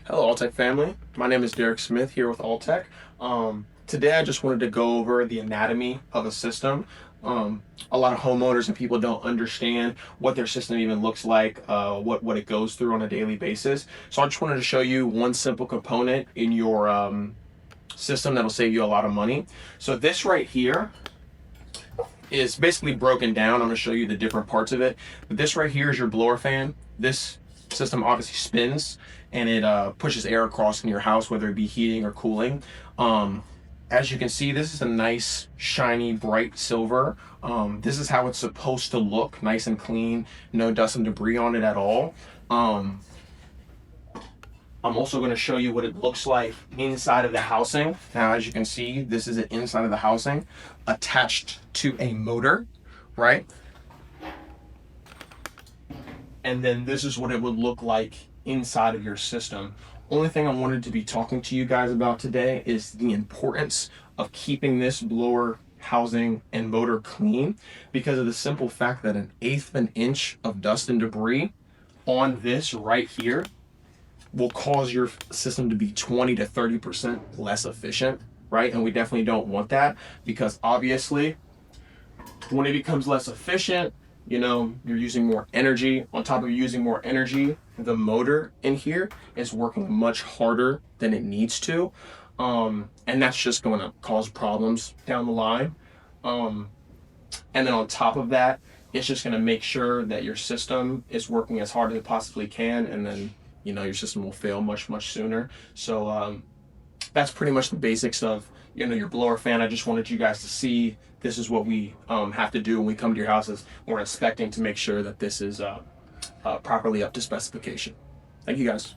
Hello, AllTech family. My name is Derek Smith here with AllTech. Today, I just wanted to go over the anatomy of a system. A lot of homeowners and people don't understand what their system even looks like, what it goes through on a daily basis. So I just wanted to show you one simple component in your system that'll save you a lot of money. So this right here is basically broken down. I'm going to show you the different parts of it. But this right here is your blower fan. This system obviously spins and it pushes air across in your house, whether it be heating or cooling. As you can see, this is a nice, shiny, bright silver. This is how it's supposed to look, nice and clean, no dust and debris on it at all. I'm also going to show you what it looks like inside of the housing. Now, as you can see, this is the inside of the housing attached to a motor, right? And then this is what it would look like inside of your system. Only thing I wanted to be talking to you guys about today is the importance of keeping this blower housing and motor clean, because of the simple fact that 1/8 of an inch of dust and debris on this right here will cause your system to be 20 to 30% less efficient, right? And we definitely don't want that, because obviously when it becomes less efficient, you're using more energy. On top of using more energy, the motor in here is working much harder than it needs to. And that's just going to cause problems down the line. And then on top of that, it's just going to make sure that your system is working as hard as it possibly can. And then, your system will fail much, much sooner. So that's pretty much the basics of your blower fan. I just wanted you guys to see this is what we have to do when we come to your houses. We're inspecting to make sure that this is properly up to specification. Thank you guys.